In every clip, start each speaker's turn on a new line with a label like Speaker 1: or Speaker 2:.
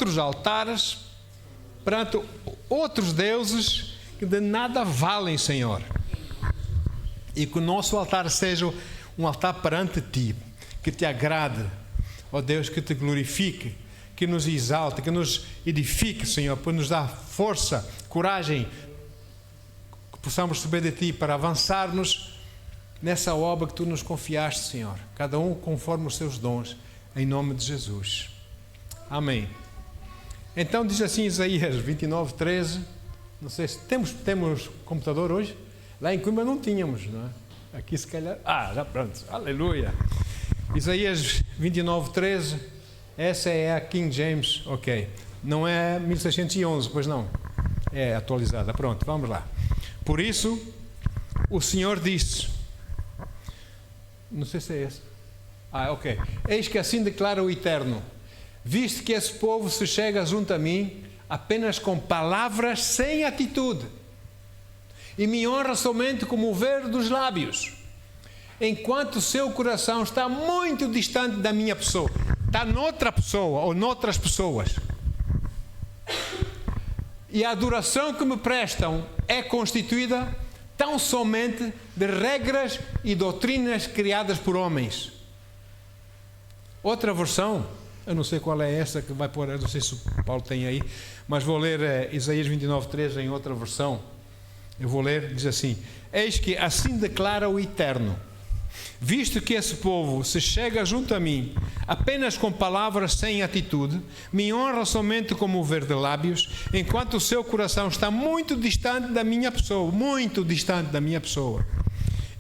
Speaker 1: outros altares, perante outros deuses que de nada valem, Senhor. E que o nosso altar seja um altar perante Ti, que Te agrade, ó Deus, que Te glorifique, que nos exalte, que nos edifique, Senhor, para nos dar força, coragem, que possamos receber de Ti para avançarmos nessa obra que Tu nos confiaste, Senhor, cada um conforme os seus dons, em nome de Jesus. Amém. Então diz assim Isaías 29, 13, não sei se temos computador hoje? Lá em Coimbra não tínhamos, não é? Aqui se calhar, já pronto, aleluia. Isaías 29, 13, essa é a King James, ok, não é 1611, pois não, é atualizada, pronto, vamos lá. Por isso, o Senhor disse, não sei se é esse, ok, eis que assim declara o Eterno, visto que esse povo se chega junto a mim, apenas com palavras sem atitude, e me honra somente com o mover dos lábios, enquanto o seu coração está muito distante da minha pessoa, está noutra pessoa ou noutras pessoas. E a adoração que me prestam é constituída tão somente de regras e doutrinas criadas por homens. Outra versão, eu não sei qual é essa que vai pôr, eu não sei se o Paulo tem aí, mas vou ler Isaías 29, 13 em outra versão. Eu vou ler, diz assim, eis que assim declara o Eterno, visto que esse povo se chega junto a mim, apenas com palavras sem atitude, me honra somente com mover de lábios, enquanto o seu coração está muito distante da minha pessoa, muito distante da minha pessoa.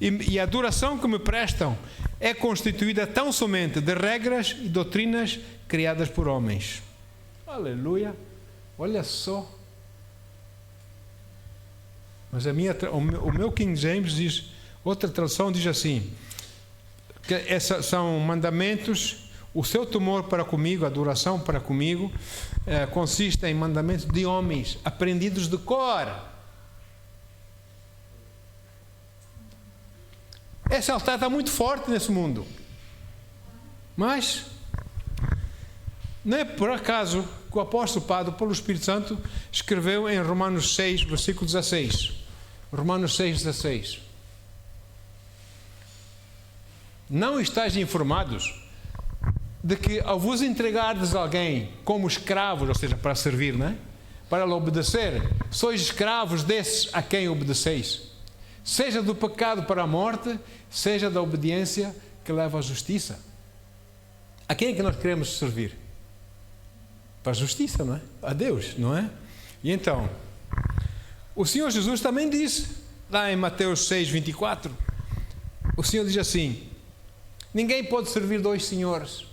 Speaker 1: E a adoração que me prestam é constituída tão somente de regras e doutrinas criadas por homens. Aleluia! Olha só. Mas o meu King James diz, outra tradução diz assim, que esses são mandamentos, o seu temor para comigo, a adoração para comigo, consiste em mandamentos de homens, aprendidos de cor. Esse altar está muito forte nesse mundo. Mas não é por acaso que o apóstolo Paulo, pelo Espírito Santo, escreveu em Romanos 6, versículo 16. Romanos 6, 16. Não estáis informados de que ao vos entregardes a alguém como escravos, ou seja, para servir, não é? Para lhe obedecer, sois escravos desses a quem obedeceis, seja do pecado para a morte, seja da obediência que leva à justiça. A quem é que nós queremos servir? Para a justiça, não é? A Deus, não é? E então, o Senhor Jesus também disse, lá em Mateus 6, 24, o Senhor diz assim, ninguém pode servir dois senhores,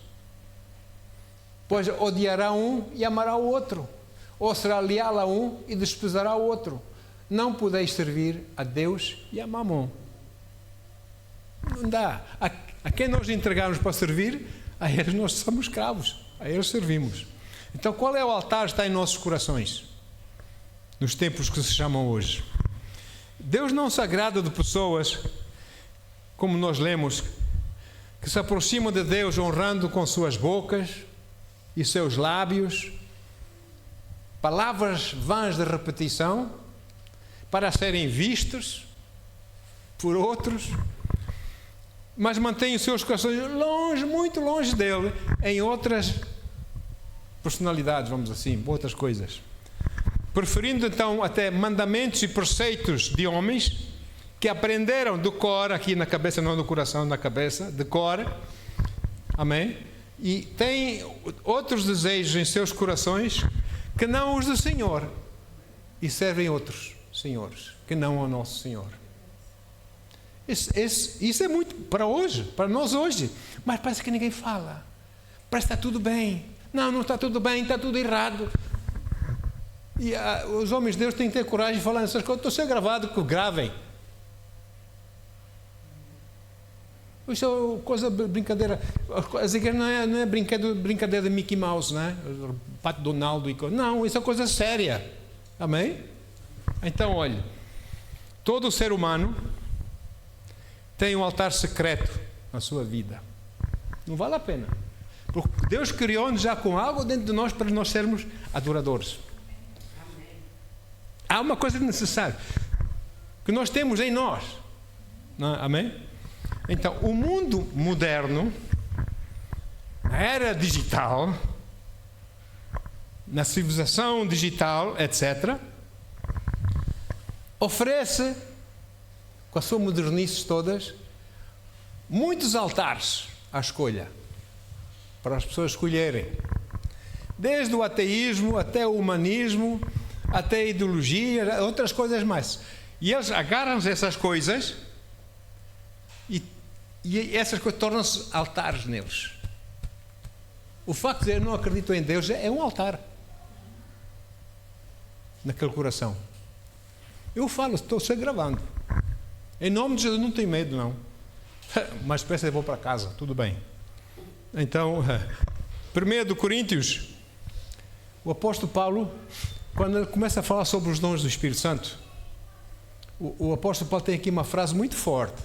Speaker 1: pois odiará um e amará o outro, ou será leal a um e desprezará o outro. Não podeis servir a Deus e a Mamon. Não dá. A quem nós entregarmos para servir, a eles nós somos escravos, a eles servimos. Então qual é o altar que está em nossos corações? Nos tempos que se chamam hoje. Deus não se agrada de pessoas, como nós lemos, que se aproximam de Deus honrando com suas bocas e seus lábios, palavras vãs de repetição, para serem vistos por outros, mas mantêm os seus corações longe, muito longe dele, em outras personalidades, vamos assim, outras coisas. Preferindo então até mandamentos e preceitos de homens que aprenderam de cor, aqui na cabeça, não no coração, na cabeça, de cor, amém? E têm outros desejos em seus corações que não os do Senhor, e servem outros senhores que não ao nosso Senhor. Isso é muito para hoje, para nós hoje, mas parece que ninguém fala, parece que está tudo bem. Não está tudo bem, está tudo errado. E os homens de Deus têm que ter coragem de falar nessas coisas. Estou a ser gravado, que gravem. Isso é coisa, brincadeira. As igrejas não é brincadeira de Mickey Mouse, não é? Pato Donaldo e coisa. Não, isso é coisa séria. Amém? Então, olhe, todo ser humano tem um altar secreto na sua vida. Não vale a pena. Porque Deus criou-nos já com algo dentro de nós para nós sermos adoradores. Há uma coisa necessária que nós temos em nós. Não, amém? Então, o mundo moderno, na era digital, na civilização digital, etc., oferece, com a sua modernice todas, muitos altares à escolha, para as pessoas escolherem. Desde o ateísmo até o humanismo, até a ideologia, outras coisas mais. E eles agarram-se a essas coisas e essas coisas tornam-se altares neles. O facto de eu não acredito em Deus é um altar naquele coração. Eu falo, estou só gravando. Em nome de Jesus, não tenho medo, não. Mas pensa, eu vou para casa, tudo bem. Então, 1 Coríntios, o apóstolo Paulo, quando ele começa a falar sobre os dons do Espírito Santo, o apóstolo Paulo tem aqui uma frase muito forte,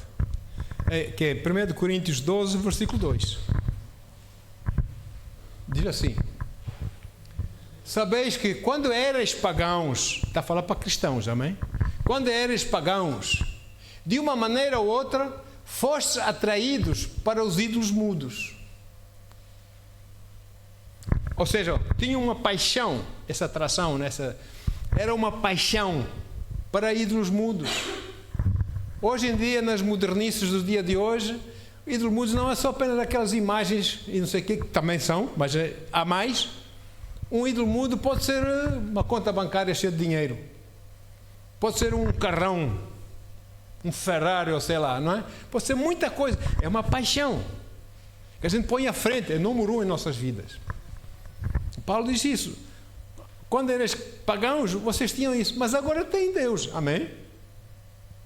Speaker 1: que é 1 Coríntios 12, versículo 2. Diz assim: sabeis que quando erais pagãos, está a falar para cristãos, amém? Quando erais pagãos, de uma maneira ou outra, fostes atraídos para os ídolos mudos. Ou seja, tinha uma paixão, essa atração, era uma paixão para ídolos mudos. Hoje em dia, nas modernices do dia de hoje, ídolos mudos não é só apenas aquelas imagens e não sei o que também são, mas há mais. Um ídolo mudo pode ser uma conta bancária cheia de dinheiro, pode ser um carrão, um Ferrari ou sei lá, não é? Pode ser muita coisa. É uma paixão que a gente põe à frente, é número 1 em nossas vidas. Paulo diz isso. Quando eras pagãos, vocês tinham isso, mas agora têm Deus, amém?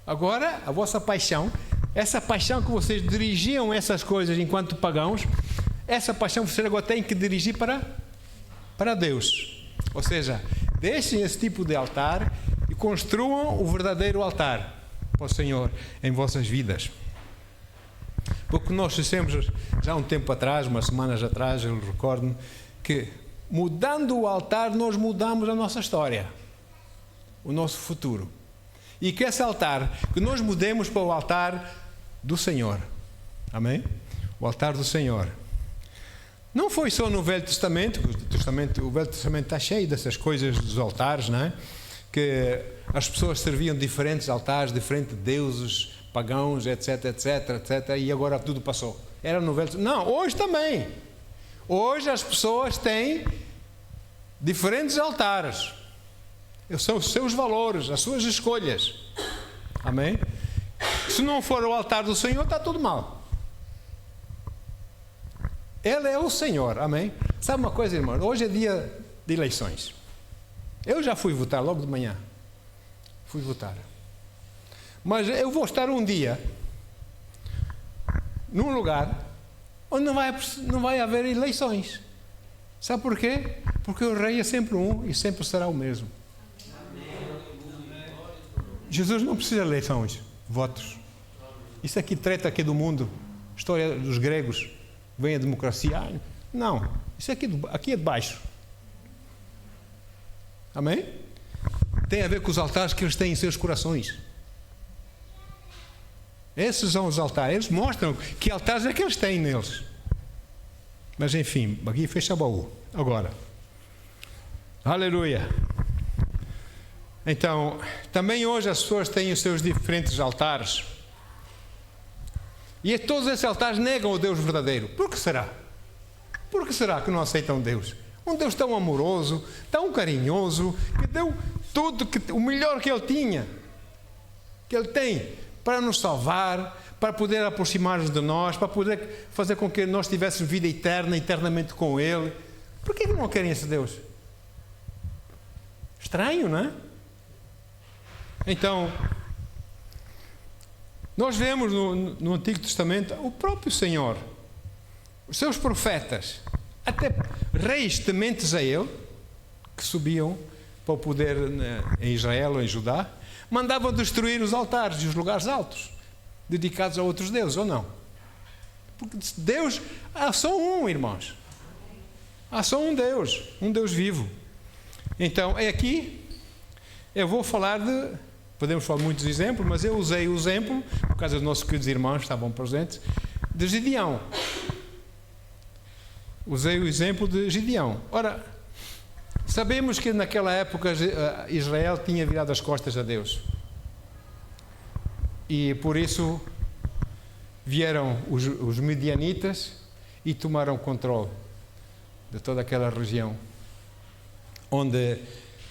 Speaker 1: Agora, a vossa paixão, essa paixão que vocês dirigiam essas coisas enquanto pagãos, essa paixão vocês agora têm que dirigir para Deus. Ou seja, deixem esse tipo de altar e construam o verdadeiro altar para o Senhor em vossas vidas. Porque nós dissemos já há um tempo atrás, umas semanas atrás, eu recordo-me, que mudando o altar nós mudamos a nossa história, o nosso futuro. E que esse altar, que nós mudemos para o altar do Senhor. Amém? O altar do Senhor. Não foi só no Velho Testamento, o Velho Testamento está cheio dessas coisas dos altares, não é? Que as pessoas serviam diferentes altares, diferentes deuses, pagãos, etc, etc, etc, e agora tudo passou. Era no Velho Testamento. Não, hoje também. Hoje as pessoas têm diferentes altares. São os seus valores, as suas escolhas. Amém? Se não for o altar do Senhor, está tudo mal. Ele é o Senhor, amém? Sabe uma coisa, irmão? Hoje é dia de eleições. Eu já fui votar logo de manhã. Fui votar. Mas eu vou estar um dia num lugar onde não vai haver eleições. Sabe porquê? Porque o rei é sempre um e sempre será o mesmo. Jesus não precisa de eleições, votos. Isso aqui treta aqui do mundo, história dos gregos, vem a democracia. Não, isso aqui é de baixo. Amém? Tem a ver com os altares que eles têm em seus corações. Esses são os altares. Eles mostram que altares é que eles têm neles. Mas enfim, aqui fecha o baú. Agora. Aleluia. Então, também hoje as pessoas têm os seus diferentes altares. E todos esses altares negam o Deus verdadeiro. Por que será? Por que será que não aceitam Deus? Um Deus tão amoroso, tão carinhoso, que deu tudo, o melhor que Ele tinha, que Ele tem, para nos salvar, para poder aproximar-nos de nós, para poder fazer com que nós tivéssemos vida eterna, eternamente com Ele. Por que não querem esse Deus? Estranho, não é? Então, nós vemos no Antigo Testamento o próprio Senhor, os seus profetas, até reis tementes a Ele, que subiam para o poder em Israel ou em Judá, mandavam destruir os altares e os lugares altos, dedicados a outros deuses, ou não? Porque Deus há só um, irmãos. Há só um Deus vivo. Então, é aqui, eu vou falar podemos falar muitos exemplos, mas eu usei o exemplo, por causa dos nossos queridos irmãos que estavam presentes, de Gideão. Usei o exemplo de Gideão. Ora, sabemos que naquela época Israel tinha virado as costas a Deus. E por isso vieram os midianitas e tomaram controle de toda aquela região, onde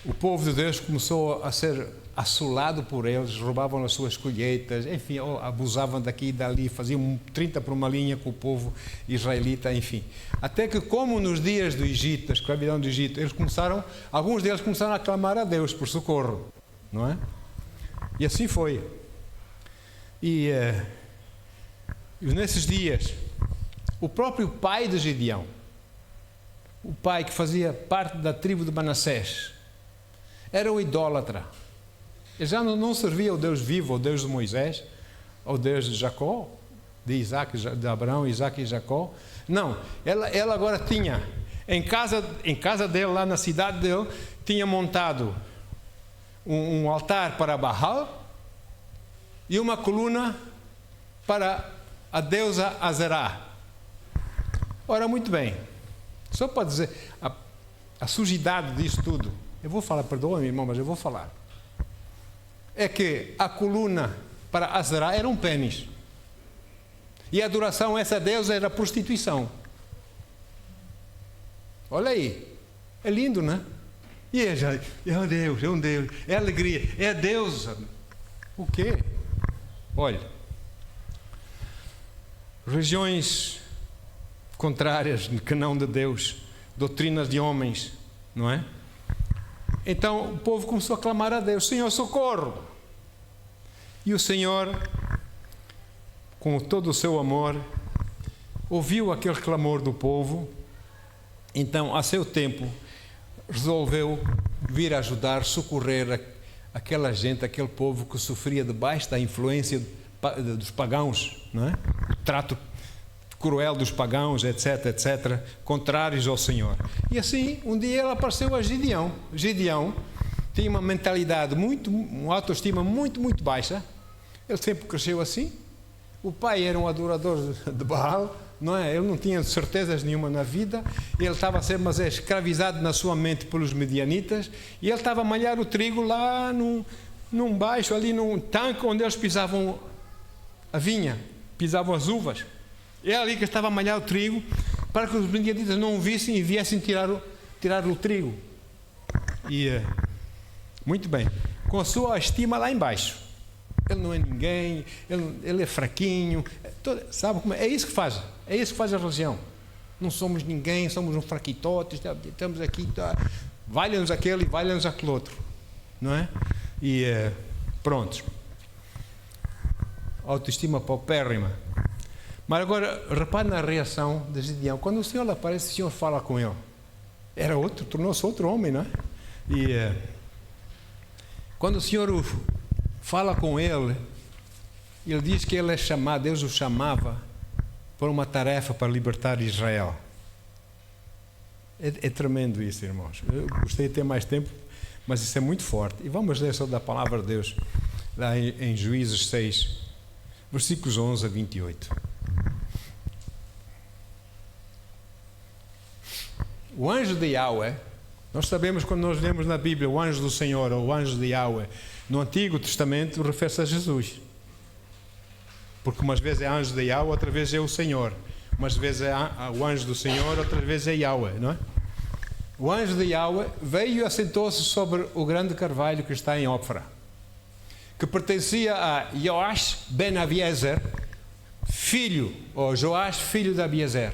Speaker 1: o povo de Deus começou a ser assolado por eles, roubavam as suas colheitas, enfim, abusavam daqui e dali, faziam 30 por uma linha com o povo israelita, enfim. Até que, como nos dias do Egito, da escravidão do Egito, alguns deles começaram a clamar a Deus por socorro, não é? E assim foi. E nesses dias, o próprio pai de Gideão, o pai que fazia parte da tribo de Manassés, era um idólatra. Ele já não servia ao Deus vivo, ao Deus de Moisés, ao Deus de Jacó, de Abraão, Isaac e Jacó. Não, ela agora tinha, em casa dele, lá na cidade dele, tinha montado um altar para Baal e uma coluna para a deusa Azerá. Ora, muito bem, só para dizer a sujidade disso tudo, eu vou falar, perdoa-me, irmão, mas eu vou falar. É que a coluna para Azerá era um pênis. E a adoração a essa deusa era prostituição. Olha aí. É lindo, não é? E é um Deus, é alegria, é a deusa. O quê? Olha, religiões contrárias, que não de Deus, doutrinas de homens, não é? Então o povo começou a clamar a Deus: Senhor, socorro! E o Senhor, com todo o seu amor, ouviu aquele clamor do povo. Então, a seu tempo, resolveu vir ajudar, socorrer aquela gente, aquele povo que sofria debaixo da influência dos pagãos, não é? O trato cruel dos pagãos, etc, etc, contrários ao Senhor. E assim, um dia ele apareceu a Gideão. Gideão tinha uma mentalidade uma autoestima muito, muito baixa. Ele sempre cresceu assim. O pai era um adorador de Baal, não é? Ele não tinha certezas nenhuma na vida. Ele estava a ser, mas escravizado na sua mente pelos midianitas. E ele estava a malhar o trigo lá num baixo, ali num tanque onde eles pisavam a vinha, pisavam as uvas. É ali que estava a malhar o trigo, para que os midianitas não o vissem e viessem tirar o trigo. E, muito bem, com a sua estima lá embaixo. Ele não é ninguém, ele é fraquinho. Sabe como é? É isso que faz a religião. Não somos ninguém, somos um fraquitote, estamos aqui, valha-nos aquele e valha-nos aquele outro. Não é? E pronto. Autoestima paupérrima. Mas agora, repare na reação de Gideão. Quando o Senhor aparece, o Senhor fala com ele. Tornou-se outro homem, não é? E quando o Senhor fala com ele diz que ele é chamado, Deus o chamava para uma tarefa para libertar Israel. É tremendo isso, irmãos. Eu gostaria de ter mais tempo, mas isso é muito forte. E vamos ler só da palavra de Deus, lá em Juízes 6, versículos 11 a 28. O anjo de Yahweh, nós sabemos quando nós lemos na Bíblia o anjo do Senhor ou o anjo de Yahweh, no Antigo Testamento refere-se a Jesus. Porque umas vezes é anjo de Yahweh, outra vez é o Senhor. Umas vezes é o anjo do Senhor, outra vez é Yahweh, não é? O anjo de Yahweh veio e assentou-se sobre o grande carvalho que está em Ofra, que pertencia a Joás ben Abiezer, Joás, filho de Abiezer.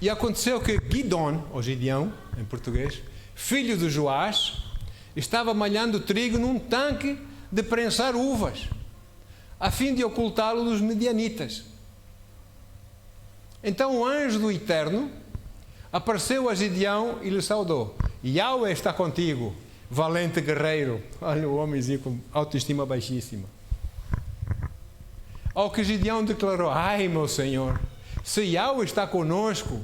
Speaker 1: E aconteceu que Gidon, ou Gideão, em português, filho de Joás, estava malhando trigo num tanque de prensar uvas, a fim de ocultá-lo dos midianitas. Então o anjo do Eterno apareceu a Gideão e lhe saudou. Yahweh está contigo, valente guerreiro. Olha o homenzinho com autoestima baixíssima. Ao que Gideão declarou: ai, meu Senhor, se Yahweh está conosco,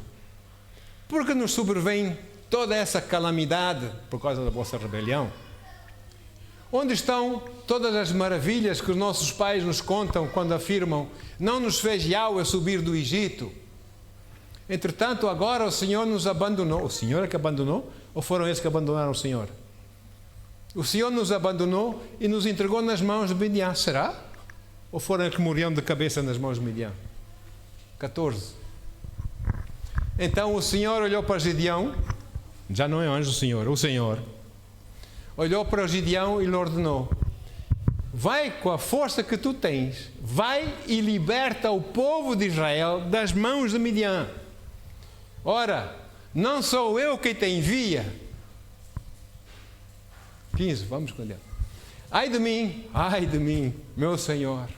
Speaker 1: Por que nos sobrevém toda essa calamidade por causa da vossa rebelião? Onde estão todas as maravilhas que os nossos pais nos contam quando afirmam: não nos fez Yahweh subir do Egito? Entretanto, agora o Senhor nos abandonou. O Senhor é que abandonou? Ou foram eles que abandonaram o Senhor? O Senhor nos abandonou e nos entregou nas mãos de Midian. Será? Ou foram eles que morriam de cabeça nas mãos de Midian? 14. Então o Senhor olhou para Gideão. Já não é anjo do Senhor, o Senhor olhou para Gideão e lhe ordenou: vai com a força que tu tens, vai e liberta o povo de Israel das mãos de Midian. Ora, não sou eu quem te envia. 15, vamos com ele. Ai de mim, meu Senhor,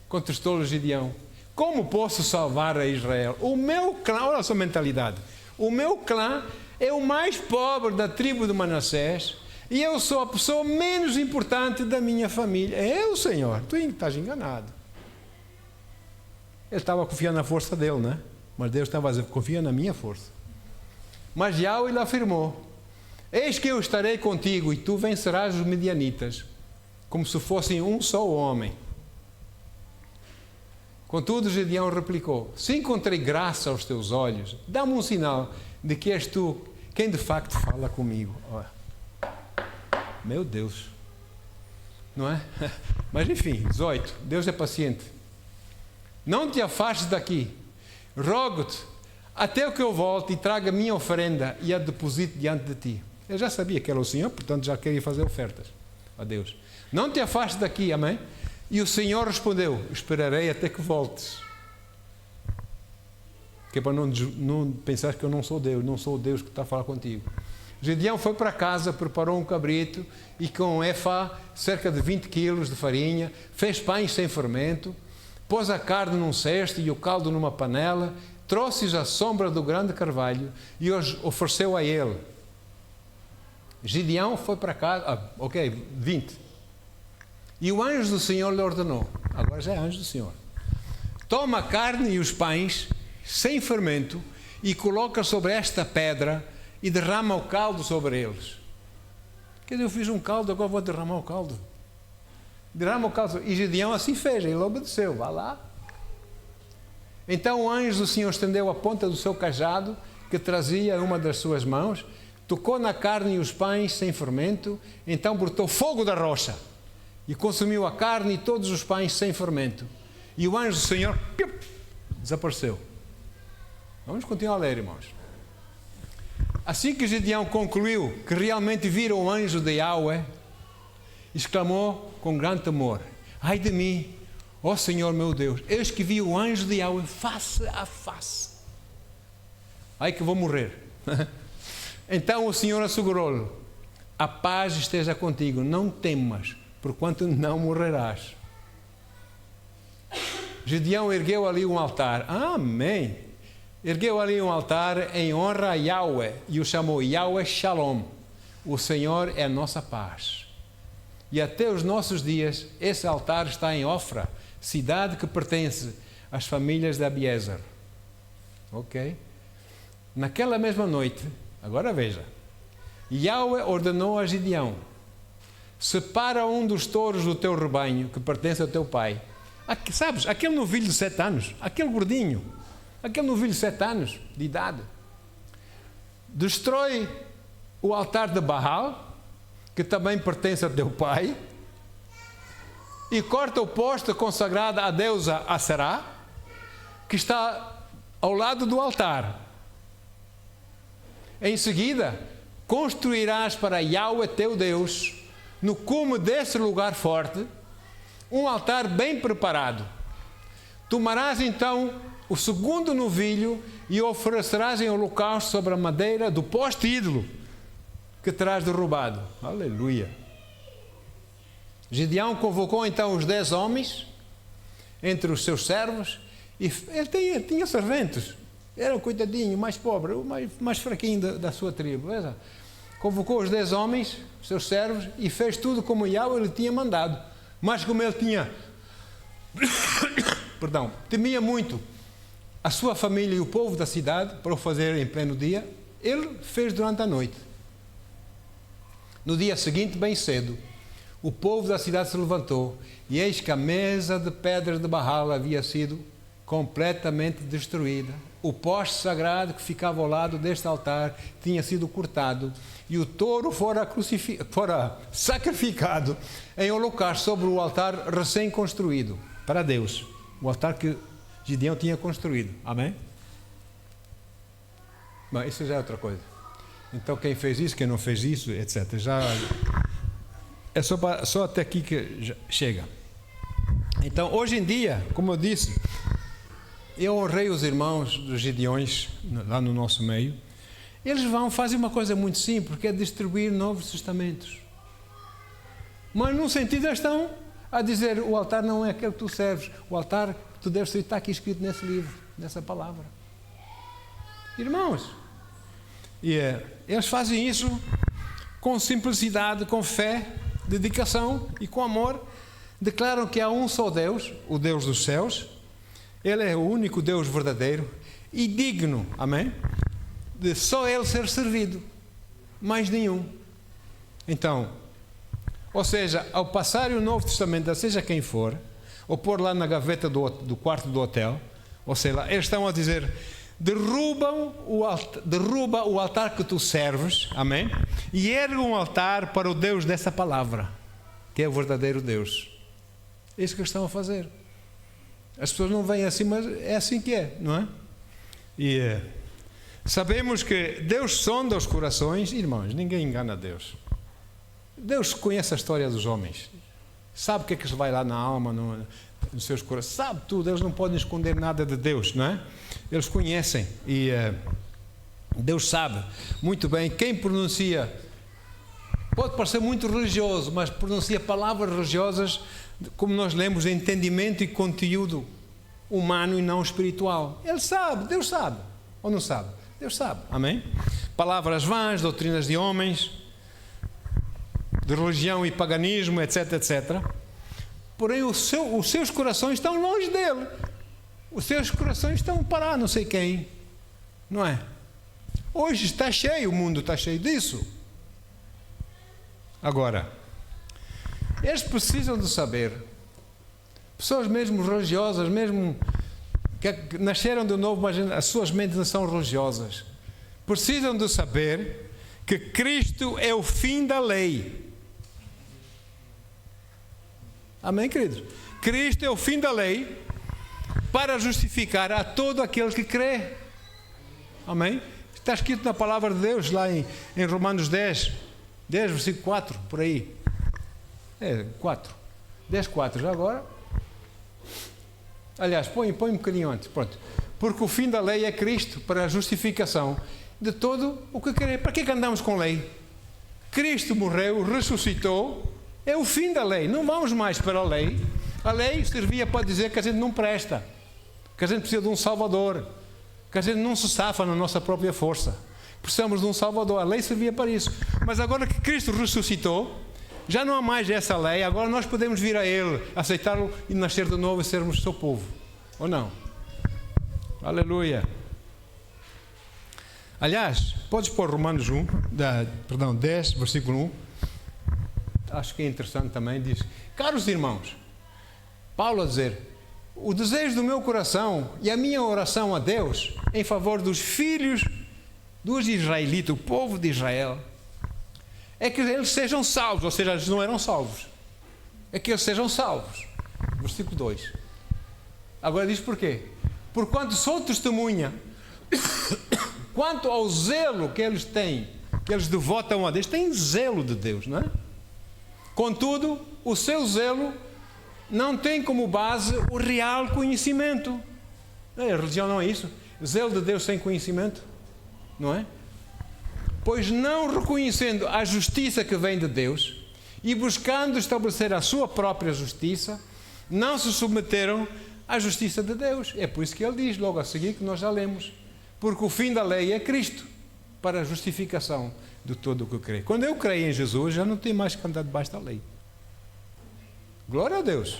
Speaker 1: contestou-lhe Gideão: como posso salvar a Israel? O meu clã, olha a sua mentalidade, o meu clã é o mais pobre da tribo de Manassés e eu sou a pessoa menos importante da minha família. É o Senhor, tu estás enganado. Ele estava confiando na força dele, né? Mas Deus estava a dizer: confia na minha força. Mas Yahweh lhe afirmou: eis que eu estarei contigo e tu vencerás os midianitas, como se fossem um só homem. Contudo, Gideão replicou: se encontrei graça aos teus olhos, dá-me um sinal de que és tu quem de facto fala comigo. Oh, meu Deus, não é? Mas enfim, 18, Deus é paciente. Não te afastes daqui, rogo-te até que eu volte e traga a minha oferenda e a deposite diante de ti. Eu já sabia que era o Senhor, portanto já queria fazer ofertas a Deus. Não te afastes daqui, amém? E o Senhor respondeu: esperarei até que voltes. Que é para não pensar que eu não sou Deus, não sou o Deus que está a falar contigo. Gideão foi para casa, preparou um cabrito e com um efá, cerca de 20 quilos de farinha, fez pães sem fermento, pôs a carne num cesto e o caldo numa panela, trouxe-os à sombra do grande carvalho e os ofereceu a ele. Gideão foi para casa, 20. E o anjo do Senhor lhe ordenou, agora já é anjo do Senhor: toma a carne e os pães sem fermento e coloca sobre esta pedra e derrama o caldo sobre eles. Quer dizer, eu fiz um caldo, agora vou derramar o caldo. Derrama o caldo. E Gideão assim fez, ele obedeceu, vá lá. Então o anjo do Senhor estendeu a ponta do seu cajado, que trazia uma das suas mãos, tocou na carne e os pães sem fermento, então brotou fogo da rocha e consumiu a carne e todos os pães sem fermento. E o anjo do Senhor desapareceu. Vamos continuar a ler, irmãos. Assim que Gideão concluiu que realmente vira o anjo de Yahweh, exclamou com grande temor: ai de mim, ó Senhor meu Deus, eis que vi o anjo de Yahweh face a face. Ai que vou morrer. Então o Senhor assegurou-lhe: a paz esteja contigo, não temas, porquanto não morrerás. Gideão ergueu ali um altar. Amém. Ergueu ali um altar em honra a Yahweh e o chamou Yahweh Shalom. O Senhor é a nossa paz. E até os nossos dias esse altar está em Ofra, cidade que pertence às famílias de Abiezer. Ok? Naquela mesma noite, agora veja, Yahweh ordenou a Gideão: separa um dos touros do teu rebanho que pertence ao teu pai. Sabes, aquele novilho de 7 anos, aquele gordinho, aquele novilho de 7 anos de idade, destrói o altar de Baal, que também pertence ao teu pai, e corta o poste consagrado à deusa Asserá, que está ao lado do altar. Em seguida, construirás para Yahweh teu Deus, no cume desse lugar forte, um altar bem preparado. Tomarás então o segundo novilho e o oferecerás em holocausto sobre a madeira do poste ídolo que terás derrubado. Aleluia. Gideão convocou então os 10 homens entre os seus servos, e ele tinha serventes, era o coitadinho mais pobre, o mais fraquinho da sua tribo. Veja. Convocou os 10 homens, seus servos, e fez tudo como Yahweh lhe tinha mandado. Mas como ele temia muito a sua família e o povo da cidade para o fazer em pleno dia, ele fez durante a noite. No dia seguinte, bem cedo, o povo da cidade se levantou e eis que a mesa de pedras de Baal havia sido completamente destruída. O poste sagrado que ficava ao lado deste altar tinha sido cortado e o touro fora sacrificado em holocausto sobre o altar recém-construído para Deus, o altar que Gideão tinha construído. Amém? Bom, isso já é outra coisa. Então quem fez isso, quem não fez isso, etc. Já é só até aqui que já chega. Então hoje em dia, como eu disse, eu honrei os irmãos dos Gideões lá no nosso meio. Eles fazer uma coisa muito simples, que é distribuir novos testamentos. Mas num sentido eles estão a dizer, o altar não é aquele que tu serves, o altar que tu deves servir está aqui escrito nesse livro, nessa palavra. Irmãos, eles fazem isso com simplicidade, com fé, dedicação e com amor. Declaram que há um só Deus, o Deus dos céus. Ele é o único Deus verdadeiro e digno, amém? De só Ele ser servido, mais nenhum. Então, ou seja, ao passarem o Novo Testamento, seja quem for, ou pôr lá na gaveta do quarto do hotel, ou sei lá, eles estão a dizer, derruba o altar que tu serves, amém? E ergue um altar para o Deus dessa palavra, que é o verdadeiro Deus. É isso que eles estão a fazer. As pessoas não veem assim, mas é assim que é, não é? E sabemos que Deus sonda os corações. Irmãos, ninguém engana Deus. Deus conhece a história dos homens. Sabe o que é que se vai lá na alma, nos seus corações. Sabe tudo, eles não podem esconder nada de Deus, não é? Eles conhecem e Deus sabe muito bem quem pronuncia. Pode parecer muito religioso, mas pronuncia palavras religiosas, como nós lemos, de entendimento e conteúdo humano e não espiritual. Ele sabe, Deus sabe. Ou não sabe? Deus sabe, amém? Palavras vãs, doutrinas de homens, de religião e paganismo, etc, etc. Porém, os seus corações estão longe dele. Os seus corações estão para não sei quem. Não é? Hoje está cheio, o mundo está cheio disso. Agora, eles precisam de saber, pessoas mesmo religiosas, mesmo que nasceram de novo, mas as suas mentes não são religiosas, precisam de saber que Cristo é o fim da lei. Amém, queridos? Cristo é o fim da lei para justificar a todo aquele que crê. Amém? Está escrito na palavra de Deus lá em Romanos 10, versículo 4, por aí. 10, 4, já agora. Aliás, põe um bocadinho antes, pronto. Porque o fim da lei é Cristo para a justificação de todo o que querer. Para que andamos com lei? Cristo morreu, ressuscitou, é o fim da lei. Não vamos mais para a lei. A lei servia para dizer que a gente não presta, que a gente precisa de um Salvador, que a gente não se safa na nossa própria força. Precisamos de um Salvador. A lei servia para isso. Mas agora que Cristo ressuscitou, já não há mais essa lei. Agora nós podemos vir a Ele, aceitá-lo e nascer de novo e sermos seu povo. Ou não? Aleluia. Aliás, podes pôr Romanos 10, versículo 1. Acho que é interessante também. Diz, caros irmãos, Paulo a dizer, o desejo do meu coração e a minha oração a Deus em favor dos filhos dos israelitas, o povo de Israel, é que eles sejam salvos. Ou seja, eles não eram salvos, é que eles sejam salvos. Versículo 2. Agora diz porquê? Porquanto sou testemunha quanto ao zelo que eles têm, que eles devotam a Deus. Têm zelo de Deus, não é? Contudo, o seu zelo não tem como base o real conhecimento. A religião não é isso. Zelo de Deus sem conhecimento, não é? Pois não reconhecendo a justiça que vem de Deus e buscando estabelecer a sua própria justiça, não se submeteram à justiça de Deus. É por isso que ele diz logo a seguir, que nós já lemos, porque o fim da lei é Cristo para a justificação de todo o que crê. Quando eu creio em Jesus, já não tenho mais que andar debaixo da lei. Glória a Deus.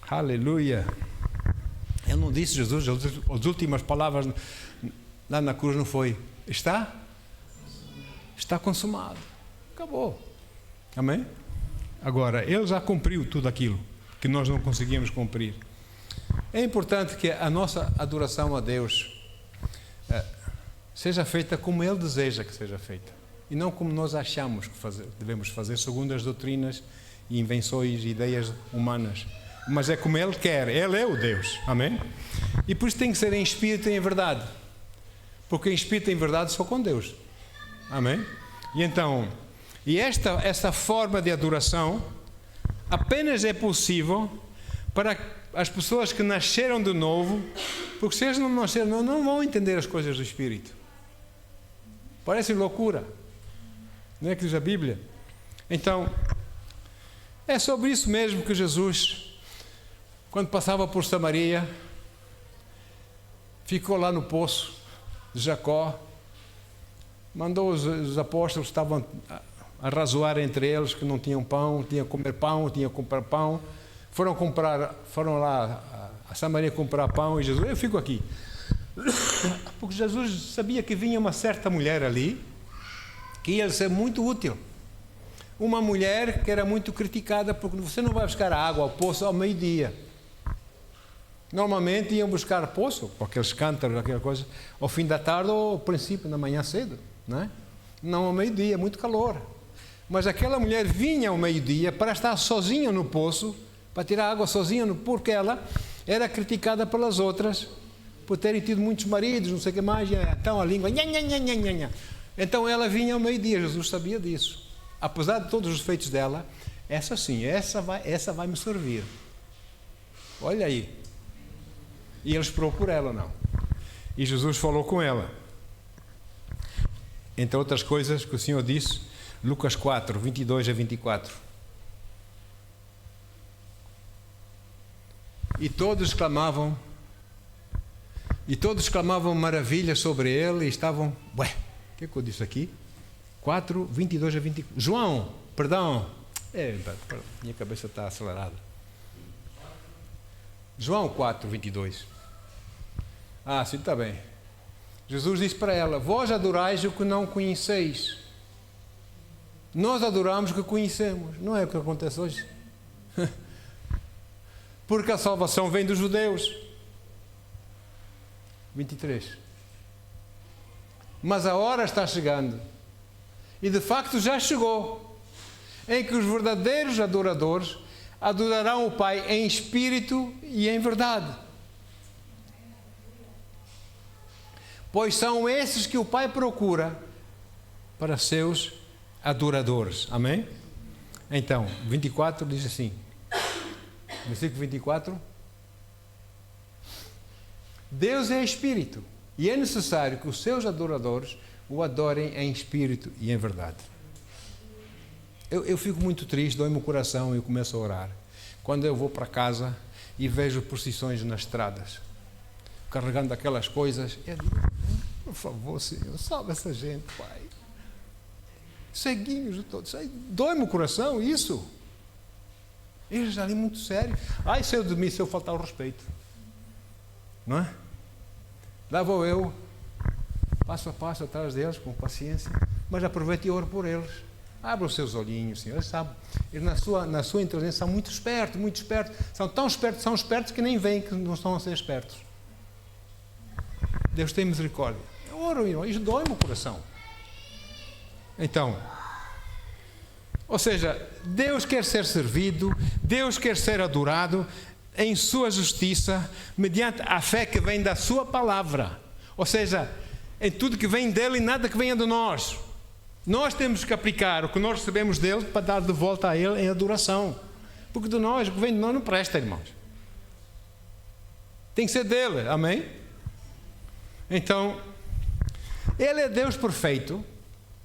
Speaker 1: Aleluia. Não disse Jesus, as últimas palavras lá na cruz não foi: está consumado. Acabou. Amém? Agora, Ele já cumpriu tudo aquilo que nós não conseguimos cumprir. É importante que a nossa adoração a Deus seja feita como Ele deseja que seja feita, e não como nós achamos que devemos fazer, segundo as doutrinas e invenções e ideias humanas. Mas é como Ele quer. Ele é o Deus. Amém? E por isso tem que ser em espírito e em verdade, porque em espírito e em verdade só com Deus. Amém? E então, esta forma de adoração apenas é possível para as pessoas que nasceram de novo, porque se eles não nasceram, não vão entender as coisas do Espírito. Parece loucura, não é que diz a Bíblia? Então, é sobre isso mesmo que Jesus, quando passava por Samaria, ficou lá no poço de Jacó, mandou os apóstolos, estavam a razoar entre eles que não tinham pão, tinham que comer pão, tinham que comprar pão. Foram lá a Samaria comprar pão, e Jesus: eu fico aqui. Porque Jesus sabia que vinha uma certa mulher ali, que ia ser muito útil. Uma mulher que era muito criticada, porque você não vai buscar a água ao poço ao meio-dia. Normalmente iam buscar poço, com aqueles cântaros, aquela coisa, ao fim da tarde ou ao princípio da manhã cedo, não é? Não ao meio-dia, muito calor. Mas aquela mulher vinha ao meio-dia para estar sozinha no poço, para tirar água sozinha, porque ela era criticada pelas outras, por terem tido muitos maridos, não sei o que mais, então a língua... Então ela vinha ao meio-dia, Jesus sabia disso. Apesar de todos os feitos dela, essa sim, essa vai me servir. Olha aí. E ele esperou por ela, não. E Jesus falou com ela. Entre outras coisas que o Senhor disse, Lucas 4, 22 a 24. E todos clamavam maravilha sobre ele, e estavam... o que eu disse aqui? 4, 22 a 24. João, perdão. Minha cabeça está acelerada. João 4, 22. Sim, está bem. Jesus disse para ela: vós adorais o que não conheceis. Nós adoramos o que conhecemos. Não é o que acontece hoje? Porque a salvação vem dos judeus. 23. Mas a hora está chegando, e de facto já chegou, em que os verdadeiros adoradores adorarão o Pai em espírito e em verdade. Pois são esses que o Pai procura para seus adoradores. Amém? Então, 24 diz assim, versículo 24: Deus é espírito, e é necessário que os seus adoradores o adorem em espírito e em verdade. Eu fico muito triste, dói-me o coração e eu começo a orar quando eu vou para casa e vejo procissões nas estradas, carregando aquelas coisas. Eu digo: por favor, Senhor, salve essa gente, Pai. Ceguinhos de todos. Dói-me o coração isso. Eles já ali muito sério. Se eu dormir, se eu faltar o respeito, não é? Lá vou eu, passo a passo atrás deles, com paciência, mas aproveito e oro por eles. Abra os seus olhinhos, Senhor. Eles sabem, eles na sua inteligência são muito espertos, muito espertos. São tão espertos, são espertos que nem veem que não estão a ser espertos. Deus tem misericórdia. Eu oro, irmão, isso dói-me o coração. Então, ou seja, Deus quer ser servido, Deus quer ser adorado em sua justiça, mediante a fé que vem da sua palavra. Ou seja, em tudo que vem dele e nada que venha de nós. Nós temos que aplicar o que nós recebemos dele para dar de volta a ele em adoração. Porque de nós, o que vem de nós não presta, irmãos. Tem que ser dele, amém? Então, ele é Deus perfeito.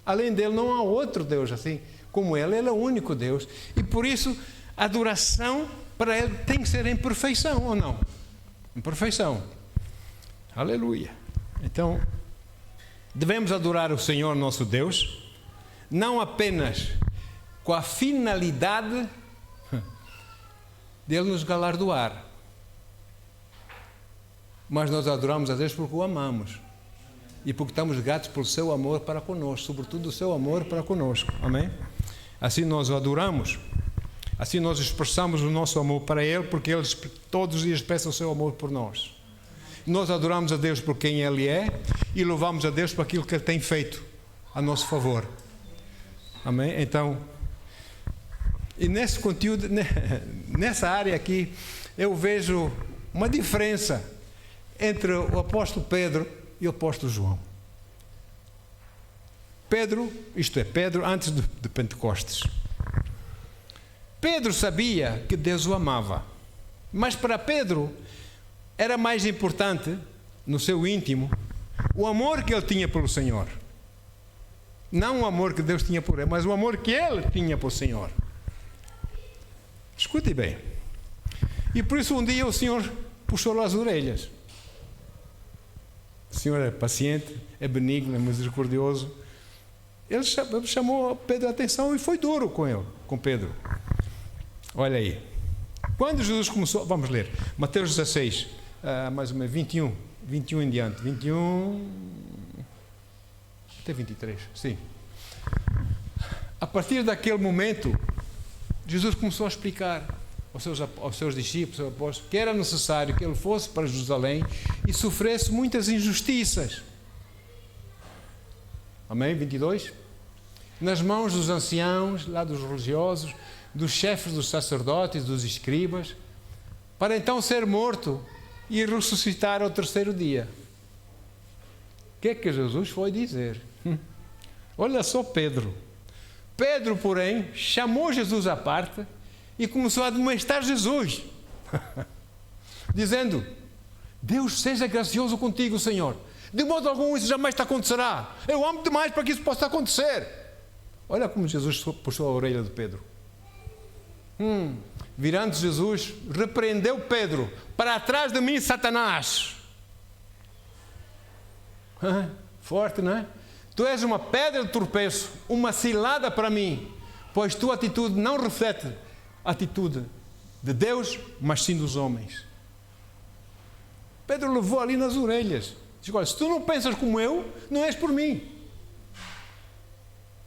Speaker 1: Além dele não há outro Deus assim como ele é o único Deus. E por isso, a adoração para ele tem que ser em perfeição, ou não? Em perfeição. Aleluia. Então, devemos adorar o Senhor nosso Deus, não apenas com a finalidade de Ele nos galardoar. Mas nós adoramos a Deus porque o amamos. E porque estamos gratos pelo seu amor para conosco, sobretudo o seu amor para conosco. Amém? Assim nós o adoramos. Assim nós expressamos o nosso amor para Ele, porque Ele todos os dias expressa o seu amor por nós. Nós adoramos a Deus por quem Ele é e louvamos a Deus por aquilo que Ele tem feito a nosso favor. Amém? Então, e nesse conteúdo, nessa área aqui, eu vejo uma diferença entre o apóstolo Pedro e o apóstolo João. Pedro antes de Pentecostes. Pedro sabia que Deus o amava, mas para Pedro era mais importante, no seu íntimo, o amor que ele tinha pelo Senhor. Não o amor que Deus tinha por ele, mas o amor que ele tinha pelo Senhor. Escute bem. E por isso um dia o Senhor puxou-lhe as orelhas. O Senhor é paciente, é benigno, é misericordioso. Ele chamou Pedro a atenção e foi duro com ele, com Pedro. Olha aí. Quando Jesus começou, vamos ler, Mateus 16, mais ou menos 21 em diante, 21 até 23, sim. A partir daquele momento, Jesus começou a explicar aos seus discípulos, aos apóstolos, que era necessário que ele fosse para Jerusalém e sofresse muitas injustiças. Amém? 22. Nas mãos dos anciãos, lá dos religiosos, dos chefes dos sacerdotes, dos escribas, para então ser morto e ressuscitar ao terceiro dia. O que é que Jesus foi dizer? Olha só Pedro. Pedro, porém, chamou Jesus à parte e começou a admoestar Jesus, dizendo: Deus seja gracioso contigo, Senhor. De modo algum isso jamais te acontecerá. Eu amo demais para que isso possa acontecer. Olha como Jesus puxou a orelha de Pedro. Virando Jesus, repreendeu Pedro: para trás de mim, Satanás. Forte, não é? Tu és uma pedra de tropeço, uma cilada para mim, pois tua atitude não reflete a atitude de Deus, mas sim dos homens. Pedro levou ali nas orelhas. Diz: olha, se tu não pensas como eu, não és por mim.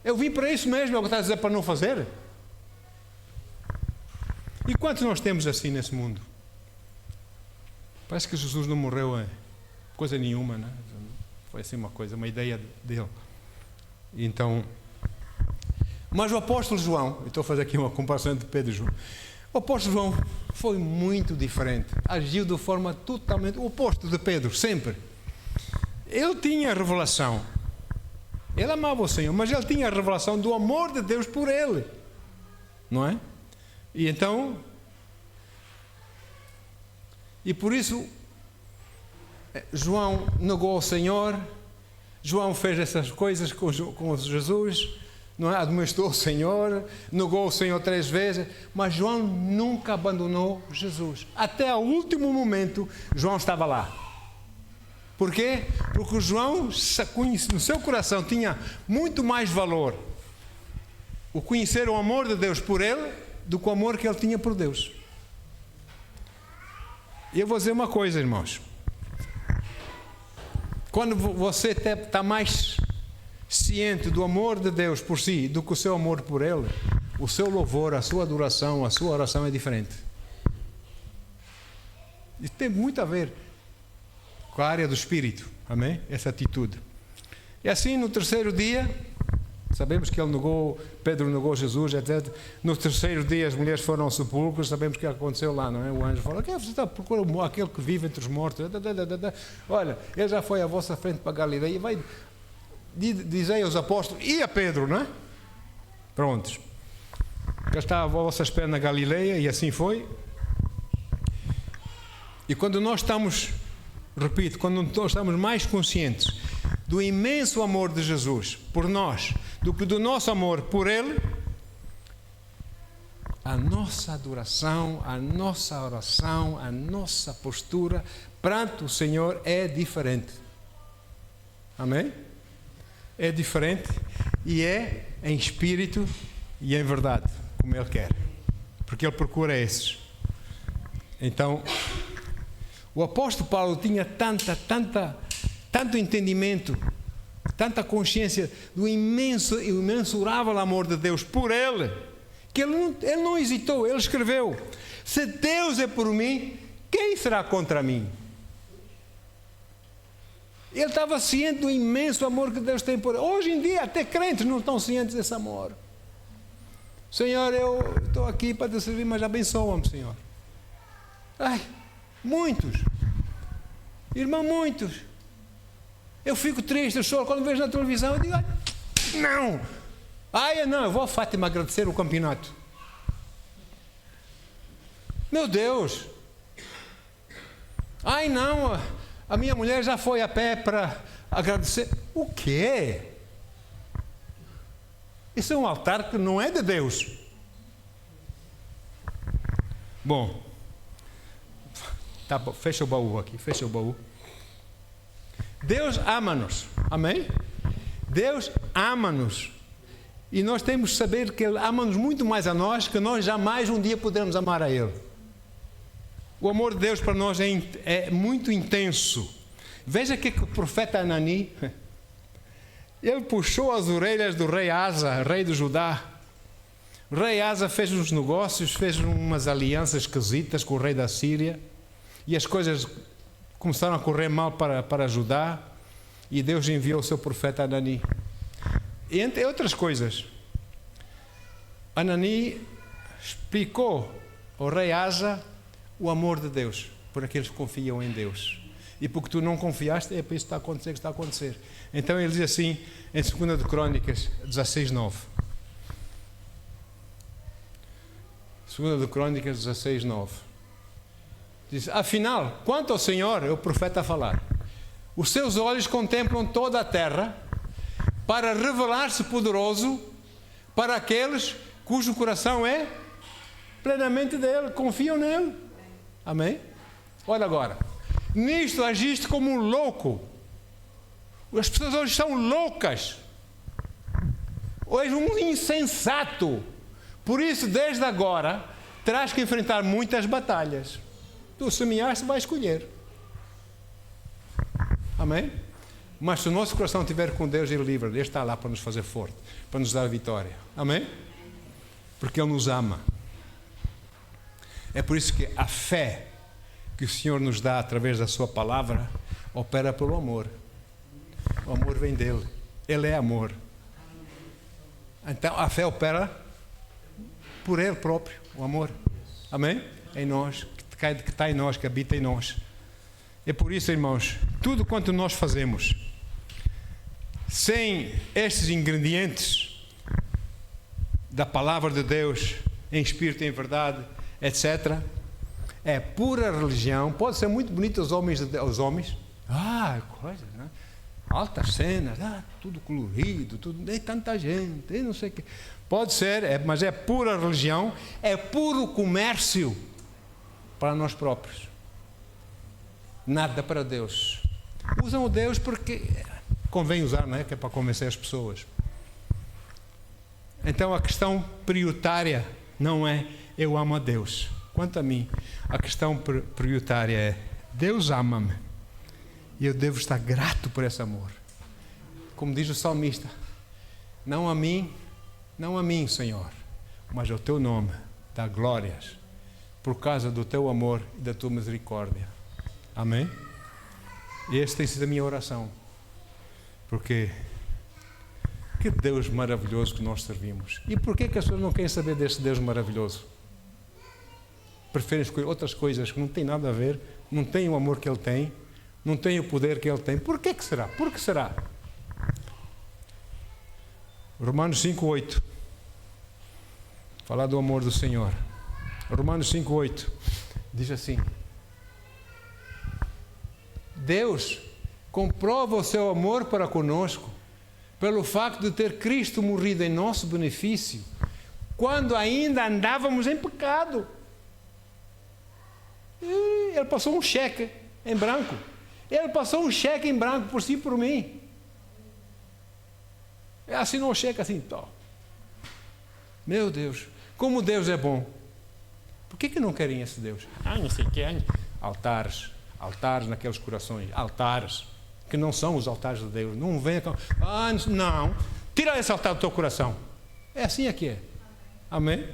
Speaker 1: Eu vim para isso mesmo, é o que estás a dizer para não fazer? E quantos nós temos assim nesse mundo? Parece que Jesus não morreu coisa nenhuma, não é? Foi assim uma coisa, uma ideia dele. Então, mas o apóstolo João, eu estou a fazer aqui uma comparação entre Pedro e João. O apóstolo João foi muito diferente, agiu de forma totalmente oposta de Pedro, sempre. Ele tinha a revelação, ele amava o Senhor, mas ele tinha a revelação do amor de Deus por ele, não é? E então, e por isso, João negou o Senhor, João fez essas coisas com Jesus, não é? Admoestou o Senhor, negou o Senhor 3 vezes, mas João nunca abandonou Jesus. Até o último momento, João estava lá. Por quê? Porque João, no seu coração, tinha muito mais valor o conhecer o amor de Deus por ele do que o amor que ele tinha por Deus. E eu vou dizer uma coisa, irmãos. Quando você está mais ciente do amor de Deus por si do que o seu amor por Ele, o seu louvor, a sua adoração, a sua oração é diferente. Isso tem muito a ver com a área do Espírito, amém? Essa atitude. E assim, no terceiro dia, sabemos que Pedro negou Jesus, etc. No terceiro dia as mulheres foram ao sepulcro, sabemos o que aconteceu lá, não é? O anjo falou: você está procurando aquele que vive entre os mortos. Olha, ele já foi à vossa frente para Galileia. E vai dizer aos apóstolos e a Pedro, não é? Prontos. Ele estava à vossa espera na Galileia, e assim foi. E quando nós estamos, repito, quando nós estamos mais conscientes do imenso amor de Jesus por nós, do que do nosso amor por Ele, a nossa adoração, a nossa oração, a nossa postura perante o Senhor é diferente. Amém? É diferente, e é em espírito e em verdade, como Ele quer, porque Ele procura esses. Então, O apóstolo Paulo tinha tanto entendimento, tanta consciência do imensurável amor de Deus por ele, que ele não hesitou, ele escreveu: se Deus é por mim, quem será contra mim? Ele estava ciente do imenso amor que Deus tem por ele. Hoje em dia, até crentes não estão cientes desse amor. Senhor, eu estou aqui para te servir, mas abençoa-me, Senhor. Ai, muitos. Irmão, muitos. Eu fico triste, eu choro quando vejo na televisão, eu digo: não. Não, eu vou a Fátima agradecer o campeonato. Meu Deus. Não, a minha mulher já foi a pé para agradecer. O quê? Isso é um altar que não é de Deus. Bom, tá bom, fecha o baú aqui, fecha o baú. Deus ama-nos, amém? Deus ama-nos. E nós temos que saber que Ele ama-nos muito mais a nós, que nós jamais um dia poderemos amar a Ele. O amor de Deus para nós é muito intenso. Veja que o profeta Anani, ele puxou as orelhas do rei Asa, rei de Judá. O rei Asa fez uns negócios, fez umas alianças esquisitas com o rei da Síria, e as coisas começaram a correr mal para Judá, e Deus enviou o seu profeta Anani. E entre outras coisas, Anani explicou ao rei Asa o amor de Deus por aqueles que confiam em Deus. E porque tu não confiaste, é por isso que está a acontecer o que está a acontecer. Então ele diz assim, em 2 de Crônicas 16:9. 2 de Crônicas 16:9. Diz: afinal, quanto ao Senhor, é o profeta a falar, os seus olhos contemplam toda a terra para revelar-se poderoso para aqueles cujo coração é plenamente dele, confiam nele. Amém? Olha agora, nisto agiste como um louco. As pessoas hoje são loucas, hoje um insensato. Por isso, desde agora, terás que enfrentar muitas batalhas. Tu semeaste, vais colher. Amém? Mas se o nosso coração estiver com Deus, Ele livra. Ele está lá para nos fazer forte, para nos dar a vitória. Amém? Porque Ele nos ama. É por isso que a fé que o Senhor nos dá através da sua palavra opera pelo amor. O amor vem dele. Ele é amor. Então a fé opera por Ele próprio, o amor. Amém? Em nós, que está em nós, que habita em nós. É por isso, irmãos, tudo quanto nós fazemos sem estes ingredientes da palavra de Deus, em espírito e em verdade, etc., é pura religião. Pode ser muito bonito aos homens, coisa, né? Altas cenas, tudo colorido, tudo, tem tanta gente, tem não sei o quê. Pode ser, mas é pura religião, é puro comércio para nós próprios. Nada para Deus. Usam o Deus porque convém usar, não é? Que é para convencer as pessoas. Então a questão prioritária não é eu amo a Deus. Quanto a mim, a questão prioritária é Deus ama-me e eu devo estar grato por esse amor. Como diz o salmista, não a mim, Senhor, mas ao teu nome dá glórias por causa do teu amor e da tua misericórdia. Amém? E esta tem sido a minha oração. Porque que Deus maravilhoso que nós servimos. E por que as pessoas não querem saber deste Deus maravilhoso? Preferem escolher outras coisas que não têm nada a ver, não têm o amor que Ele tem, não têm o poder que Ele tem. Por que será? Por que será? Romanos 5:8. Falar do amor do Senhor. Romanos 5:8 diz assim: Deus comprova o seu amor para conosco pelo facto de ter Cristo morrido em nosso benefício quando ainda andávamos em pecado. Ele passou um cheque em branco. Ele passou um cheque em branco por si e por mim. Ele assinou o cheque assim, tó. Meu Deus, como Deus é bom. Por que não querem esse Deus? Não sei o que. Altares, altares naqueles corações, altares que não são os altares de Deus. Não venha com, não, tira esse altar do teu coração. É assim que é. Amém?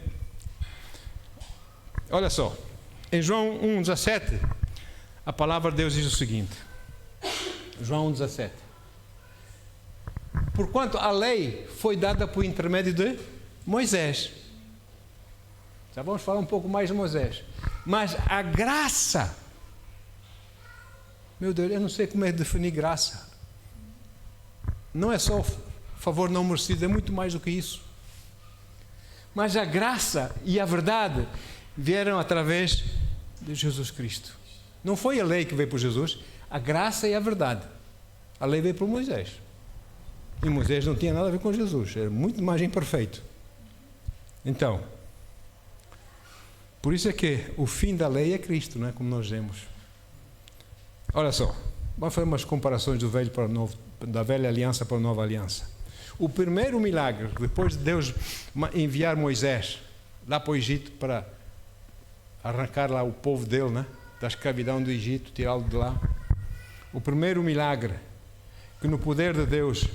Speaker 1: Olha só, em João 1,17, a palavra de Deus diz o seguinte, João 1,17: porquanto a lei foi dada por intermédio de Moisés. Já vamos falar um pouco mais de Moisés. Mas a graça, meu Deus, eu não sei como é definir graça. Não é só favor não merecido, é muito mais do que isso. Mas a graça e a verdade vieram através de Jesus Cristo. Não foi a lei que veio por Jesus, a graça e a verdade. A lei veio por Moisés. E Moisés não tinha nada a ver com Jesus, era muito mais imperfeito. Então, por isso é que o fim da lei é Cristo, não é? Como nós vemos. Olha só, vamos fazer umas comparações do velho para o novo, da velha aliança para a nova aliança. O primeiro milagre, depois de Deus enviar Moisés lá para o Egito para arrancar lá o povo dele, né? Da escravidão do Egito, tirá-lo de lá. O primeiro milagre que no poder de Deus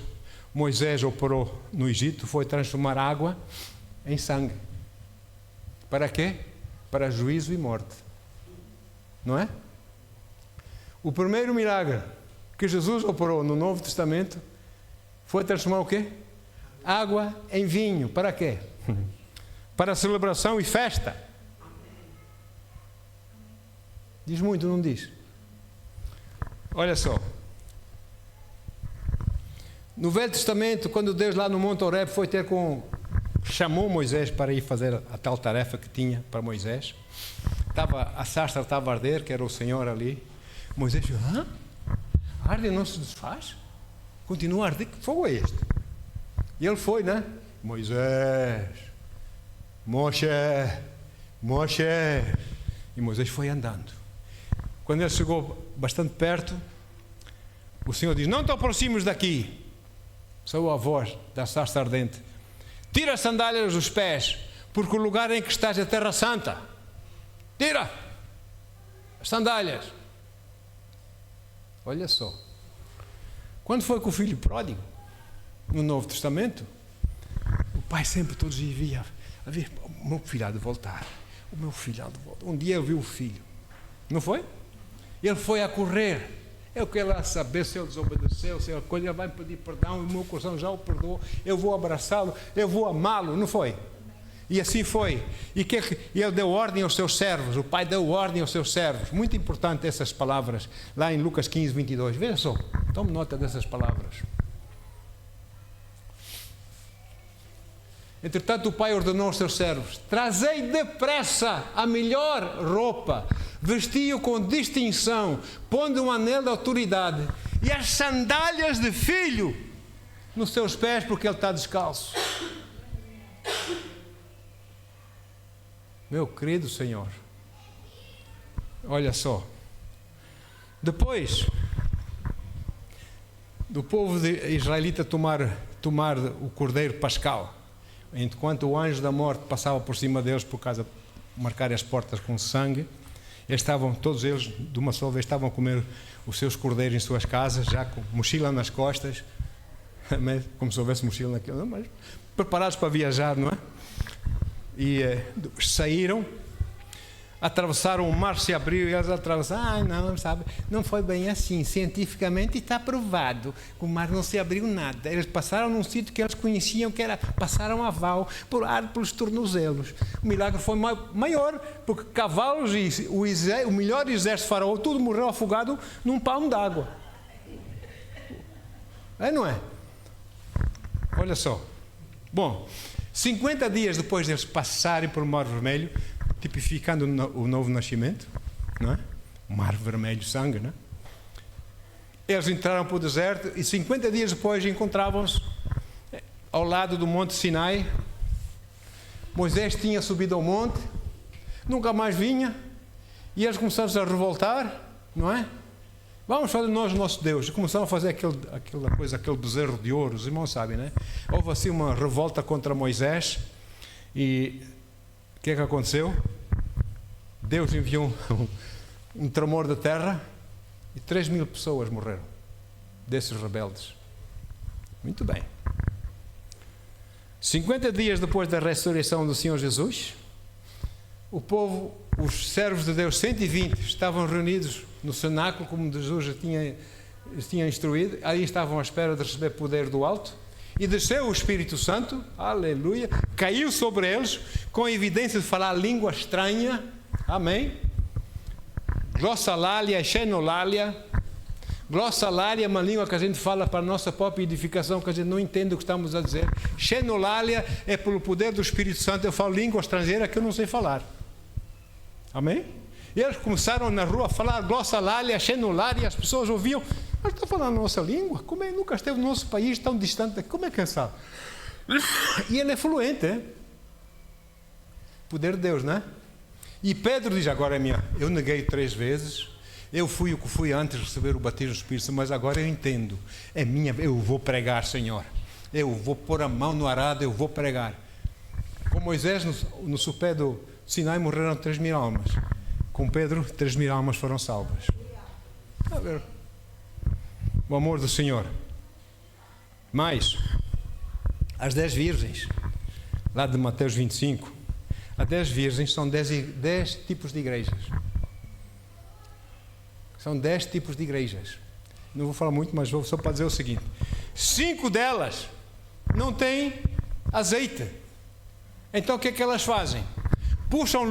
Speaker 1: Moisés operou no Egito foi transformar água em sangue. Para quê? Para juízo e morte. Não é? O primeiro milagre que Jesus operou no Novo Testamento foi transformar o quê? Água em vinho. Para quê? Para celebração e festa. Diz muito, não diz? Olha só. No Velho Testamento, quando Deus lá no Monte Horebe chamou Moisés para ir fazer a tal tarefa que tinha para Moisés, a sarça estava a arder, que era o Senhor ali. Moisés disse: arde e não se desfaz? Continua a arder? Que fogo é este? E ele foi, né? Moisés, Moshe. E Moisés foi andando. Quando ele chegou bastante perto, o Senhor diz: não te aproximes daqui. Saiu a voz da sarça ardente: tira as sandálias dos pés, porque o lugar em que estás é terra santa. Tira as sandálias. Olha só. Quando foi com o filho pródigo, no Novo Testamento, o pai sempre todos os dias via o meu filho há de voltar. O meu filho há de voltar. Um dia eu vi o filho. Não foi? Ele foi a correr. Eu quero lá saber se ele desobedeceu, se ele vai me pedir perdão, e o meu coração já o perdoou. Eu vou abraçá-lo, eu vou amá-lo, não foi? E assim foi. E ele deu ordem aos seus servos, o pai deu ordem aos seus servos. Muito importante essas palavras, lá em Lucas 15, 22. Veja só, tome nota dessas palavras. Entretanto, o pai ordenou aos seus servos: trazei depressa a melhor roupa, vestiu com distinção, pondo um anel de autoridade e as sandálias de filho nos seus pés, porque ele está descalço. Meu querido Senhor, olha só, depois do povo israelita tomar o cordeiro pascal, enquanto o anjo da morte passava por cima deles por causa de marcar as portas com sangue, todos eles, de uma só vez, estavam a comer os seus cordeiros em suas casas, já com mochila nas costas, como se houvesse mochila naquilo, mas preparados para viajar, não é? E saíram, atravessaram, o mar se abriu e eles atravessaram. Não, sabe, não foi bem assim, cientificamente está provado que o mar não se abriu nada. Eles passaram num sítio que eles conheciam, passaram a val, pelos tornozelos. O milagre foi maior, porque cavalos e o melhor exército de Faraó, tudo morreu afogado num palmo d'água. É, não é? Olha só. Bom, 50 dias depois deles passarem por Mar Vermelho, tipificando o novo nascimento, não é? Mar Vermelho, sangue, não é? Eles entraram para o deserto e 50 dias depois encontravam-se ao lado do Monte Sinai. Moisés tinha subido ao monte, nunca mais vinha, e eles começaram a revoltar, não é? Vamos fazer nós o nosso Deus. E começaram a fazer aquele bezerro de ouro. Os irmãos sabem, né? Houve assim uma revolta contra Moisés. E o que é que aconteceu? Deus enviou um tremor da terra E 3.000 pessoas morreram, desses rebeldes. Muito bem. 50 dias depois da ressurreição do Senhor Jesus, o povo, os servos de Deus, 120, estavam reunidos no cenáculo, como Jesus já tinha instruído. Aí estavam à espera de receber poder do alto. E desceu o Espírito Santo, aleluia, caiu sobre eles, com a evidência de falar língua estranha. Amém? Glossolalia, xenolalia. Glossolalia é uma língua que a gente fala para a nossa própria edificação, que a gente não entende o que estamos a dizer. Xenolalia é pelo poder do Espírito Santo. Eu falo língua estrangeira que eu não sei falar. Amém? E eles começaram na rua a falar glossolalia, xenolalia, e as pessoas ouviam. Mas está falando a nossa língua? Como é? Nunca esteve no nosso país tão distante. Como é que sabe? E ele é fluente, é? Poder de Deus, não é? E Pedro diz, agora é minha. Eu neguei 3 vezes. Eu fui o que fui antes de receber o batismo do Espírito Santo, mas agora eu entendo. É minha, eu vou pregar, Senhor. Eu vou pôr a mão no arado, eu vou pregar. Com Moisés, no sopé do Sinai, morreram 3.000 almas. Com Pedro, 3.000 almas foram salvas. A ver. O amor do Senhor. Mais, as 10 virgens, lá de Mateus 25, as 10 virgens são 10 tipos de igrejas. São 10 tipos de igrejas. Não vou falar muito, mas vou só para dizer o seguinte: 5 delas não têm azeite. Então o que é que elas fazem? Puxam o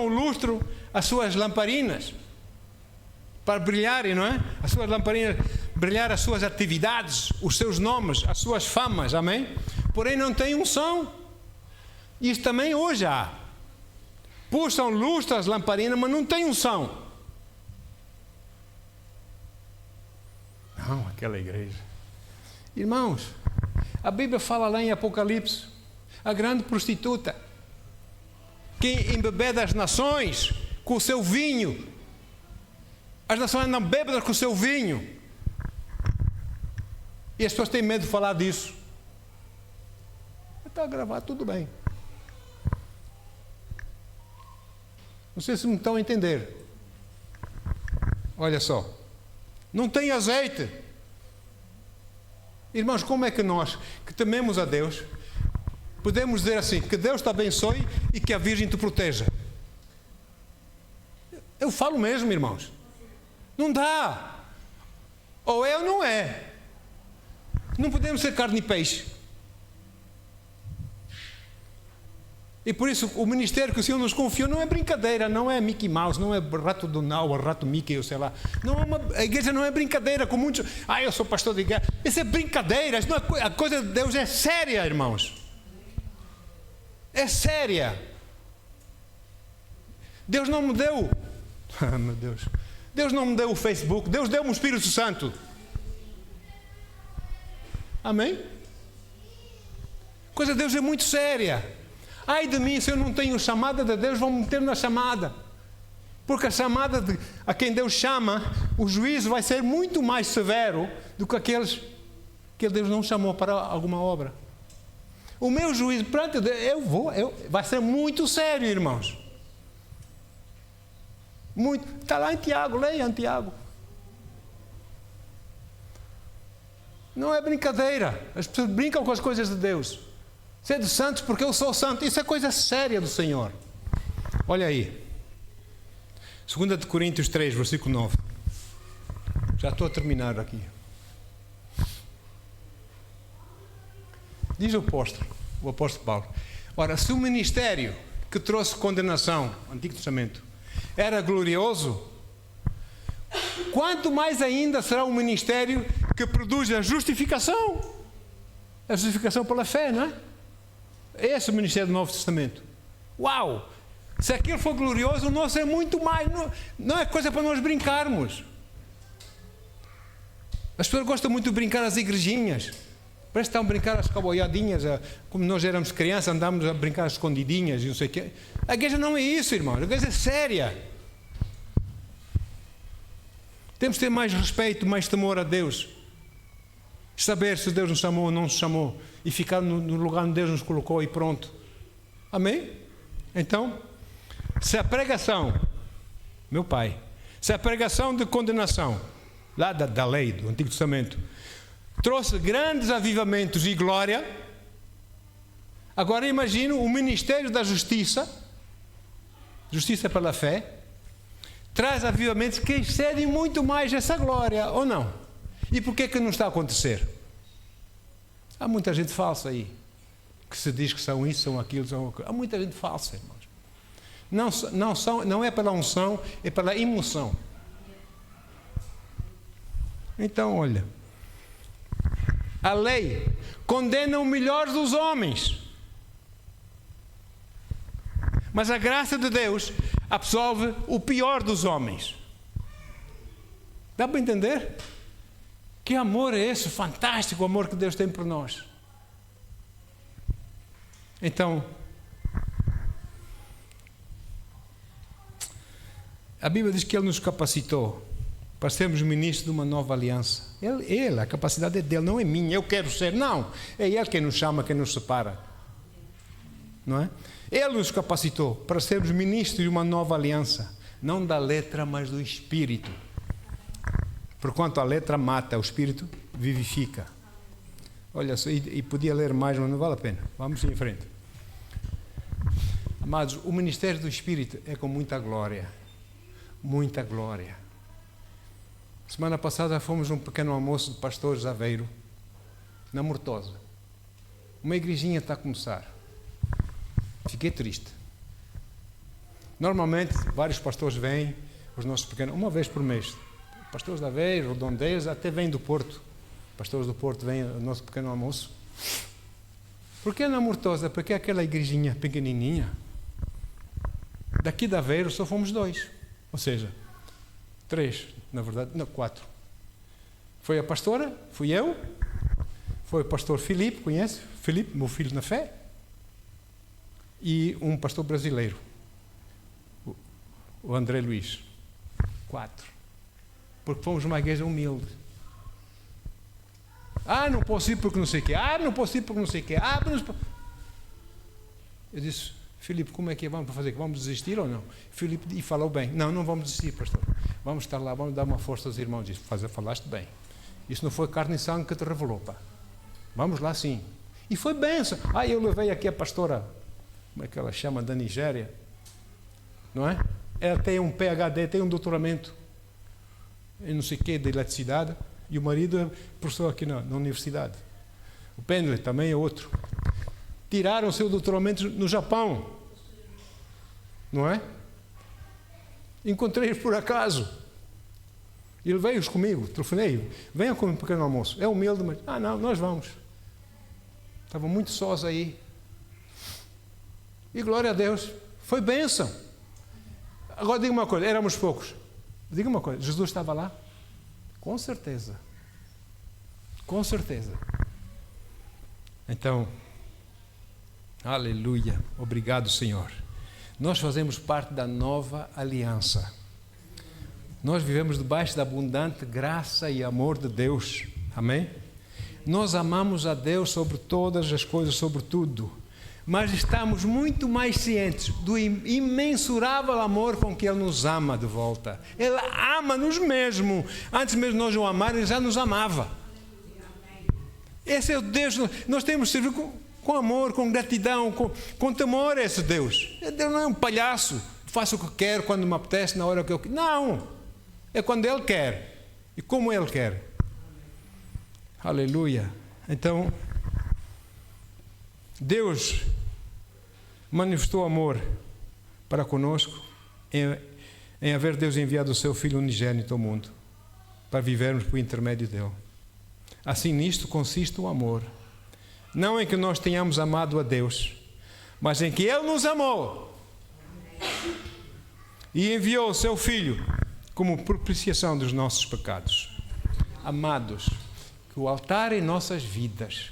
Speaker 1: lustro às suas lamparinas para brilharem, não é? As suas lamparinas, brilhar as suas atividades, os seus nomes, as suas famas, amém? Porém não têm unção. Isso também hoje há. Puxam lustro às lamparinas, mas não têm unção. Não, aquela igreja. Irmãos, a Bíblia fala lá em Apocalipse, a grande prostituta, que embebeda as nações com o seu vinho. As nações andam bêbadas com o seu vinho. E as pessoas têm medo de falar disso. Está gravado, tudo bem. Não sei se me estão a entender. Olha só. Não tem azeite. Irmãos, como é que nós, que tememos a Deus, podemos dizer assim, que Deus te abençoe e que a Virgem te proteja? Eu falo mesmo, irmãos. Não dá. Ou é ou não é. Não podemos ser carne e peixe. E por isso o ministério que o Senhor nos confiou não é brincadeira, não é Mickey Mouse, não é rato Donald ou rato Mickey, ou sei lá. Não é a igreja não é brincadeira, com muitos. Eu sou pastor de igreja. Isso é brincadeira, isso não é, a coisa de Deus é séria, irmãos. É séria. Deus não me deu. Meu Deus. Deus não me deu o Facebook, Deus deu-me o Espírito Santo. Amém? Coisa de Deus é muito séria. Ai de mim, se eu não tenho chamada de Deus, vão me meter na chamada. Porque a chamada a quem Deus chama, o juízo vai ser muito mais severo do que aqueles que Deus não chamou para alguma obra. O meu juízo, pronto, vai ser muito sério, irmãos. Muito. Está lá em Tiago, leia em Tiago. Não é brincadeira. As pessoas brincam com as coisas de Deus. Sede santos porque eu sou santo. Isso é coisa séria do Senhor. Olha aí. 2 Coríntios 3, versículo 9. Já estou a terminar aqui. Diz o apóstolo Paulo. Ora, se o ministério que trouxe condenação, Antigo Testamento, era glorioso, quanto mais ainda será o ministério que produz a justificação. A justificação pela fé, não é? Esse é o ministério do Novo Testamento. Uau! Se aquilo for glorioso, o nosso é muito mais. Não é coisa para nós brincarmos. As pessoas gostam muito de brincar às igrejinhas. Parece que estão a brincar às caboiadinhas. Como nós éramos crianças, andávamos a brincar às escondidinhas e não sei o quê. A igreja não é isso, irmão. A igreja é séria. Temos que ter mais respeito, mais temor a Deus. Saber se Deus nos chamou ou não nos chamou. E ficar no lugar onde Deus nos colocou e pronto. Amém? Então, se a pregação, meu Pai, Se a pregação de condenação, lá da lei do Antigo Testamento, trouxe grandes avivamentos e glória, agora imagine o ministério da justiça pela fé, traz avivamentos que excedem muito mais essa glória, ou não? E por que não está a acontecer? Há muita gente falsa aí, que se diz que são isso, são aquilo, são aquilo. Há muita gente falsa, irmãos. Não é pela unção, é pela emoção. Então, olha, a lei condena o melhor dos homens, mas a graça de Deus absolve o pior dos homens. Dá para entender? Que amor é esse? Fantástico o amor que Deus tem por nós. Então, a Bíblia diz que Ele nos capacitou para sermos ministros de uma nova aliança. Ele, a capacidade é dele, não é minha, eu quero ser, não. É Ele quem nos chama, quem nos separa. Não é? Ele nos capacitou para sermos ministros de uma nova aliança, não da letra, mas do Espírito. Porquanto a letra mata, o Espírito vivifica. Olha só, e podia ler mais, mas não vale a pena. Vamos em frente. Amados, o ministério do Espírito é com muita glória. Muita glória. Semana passada fomos a um pequeno almoço de pastores Aveiro, na Mortosa. Uma igrejinha está a começar. Fiquei triste. Normalmente, vários pastores vêm, os nossos pequenos, uma vez por mês. Pastores de Aveiro, Redondeiros, até vêm do Porto. Pastores do Porto vêm ao nosso pequeno almoço. Por que na Mortosa? Porque é aquela igrejinha pequenininha. Daqui de Aveiro só fomos 2. Ou seja, 3, na verdade, não, 4. Foi a pastora, fui eu, foi o pastor Filipe, conhece? Filipe, meu filho na fé. E um pastor brasileiro, o André Luiz. 4. Porque fomos uma igreja humilde. Não posso ir porque não sei o quê. Não posso ir porque não sei o quê. Eu disse, Filipe, como é que vamos fazer? Vamos desistir ou não? Filipe falou bem. Não vamos desistir, pastor. Vamos estar lá, vamos dar uma força aos irmãos. Disse, falaste bem. Isso não foi carne e sangue que te revelou, pá. Vamos lá sim. E foi bênção. Eu levei aqui a pastora, como é que ela chama, da Nigéria. Não é? Ela tem um PhD, tem um doutoramento em não sei o quê, de eletricidade. E o marido é professor aqui na universidade. O Pendley também é outro. Tiraram o seu doutoramento no Japão. Não é? Encontrei-os por acaso. Ele veio comigo, telefonei. Venha comer um pequeno almoço. É humilde, mas... não, nós vamos. Estavam muito sós aí. E glória a Deus. Foi bênção. Agora diga uma coisa, éramos poucos. Diga uma coisa, Jesus estava lá? Com certeza. Com certeza. Então, aleluia. Obrigado, Senhor. Nós fazemos parte da nova aliança. Nós vivemos debaixo da abundante graça e amor de Deus. Amém? Nós amamos a Deus sobre todas as coisas, sobre tudo. Mas estamos muito mais cientes do imensurável amor com que Ele nos ama de volta. Ele ama-nos mesmo. Antes mesmo de nós o amarmos, Ele já nos amava. Esse é o Deus. Nós temos que servir com amor, com gratidão, com temor a esse Deus. Deus não é um palhaço. Faço o que quero, quando me apetece, na hora que eu quero. Não. É quando Ele quer. E como Ele quer. Aleluia. Então, Deus manifestou amor para conosco em haver Deus enviado o seu Filho unigênito ao mundo para vivermos por intermédio dele. Assim, nisto consiste o amor. Não em que nós tenhamos amado a Deus, mas em que Ele nos amou e enviou o seu Filho como propiciação dos nossos pecados. Amados, que o altar em nossas vidas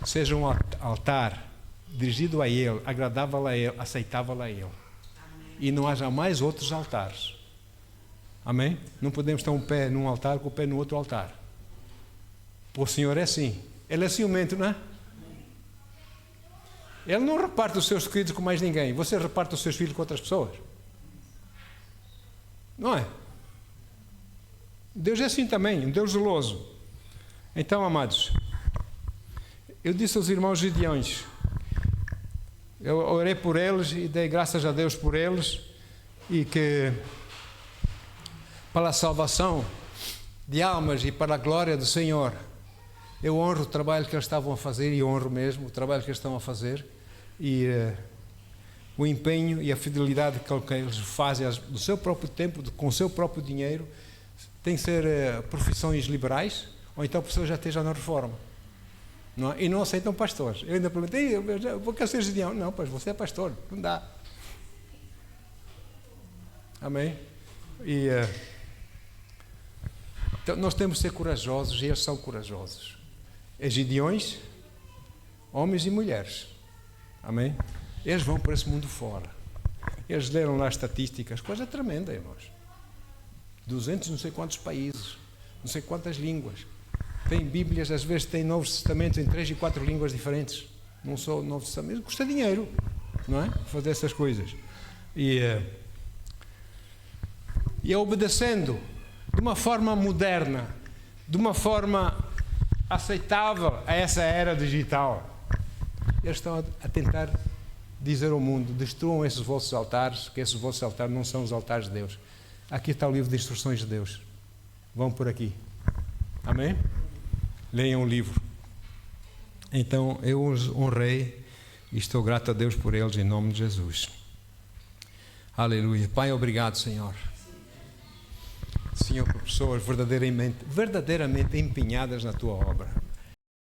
Speaker 1: seja um altar dirigido a Ele, agradável a Ele, aceitável a Ele. Amém. E não haja mais outros altares. Amém? Não podemos ter um pé num altar com o pé no outro altar. O Senhor é assim. Ele é ciumento, não é? Ele não reparte os seus queridos com mais ninguém. Você reparte os seus filhos com outras pessoas. Não é? Deus é assim também, um Deus zeloso. Então, amados, eu disse aos irmãos gideões, eu orei por eles e dei graças a Deus por eles, e que para a salvação de almas e para a glória do Senhor, eu honro o trabalho que eles estavam a fazer, e honro mesmo o trabalho que eles estão a fazer, e o empenho e a fidelidade que eles fazem do seu próprio tempo, com o seu próprio dinheiro. Tem que ser profissões liberais, ou então a pessoa já esteja na reforma. Não é? E não aceitam pastores. Eu ainda perguntei, eu vou querer ser gideão. Não, pois você é pastor, não dá. Amém? E então nós temos de ser corajosos, e eles são corajosos. É gideões, homens e mulheres. Amém? Eles vão para esse mundo fora. Eles leram lá estatísticas, coisa tremenda, irmãos. 200 não sei quantos países, não sei quantas línguas. Tem Bíblias, às vezes tem Novos Testamentos em 3 e 4 línguas diferentes. Não só Novo Testamento, custa dinheiro, não é? Fazer essas coisas. E obedecendo de uma forma moderna, de uma forma aceitável a essa era digital. Eles estão a tentar dizer ao mundo: destruam esses vossos altares, que esses vossos altares não são os altares de Deus. Aqui está o livro de instruções de Deus. Vão por aqui. Amém? Leiam o livro. Então, eu os honrei e estou grato a Deus por eles, em nome de Jesus. Aleluia. Pai, obrigado, Senhor. Senhor, por pessoas verdadeiramente empenhadas na Tua obra.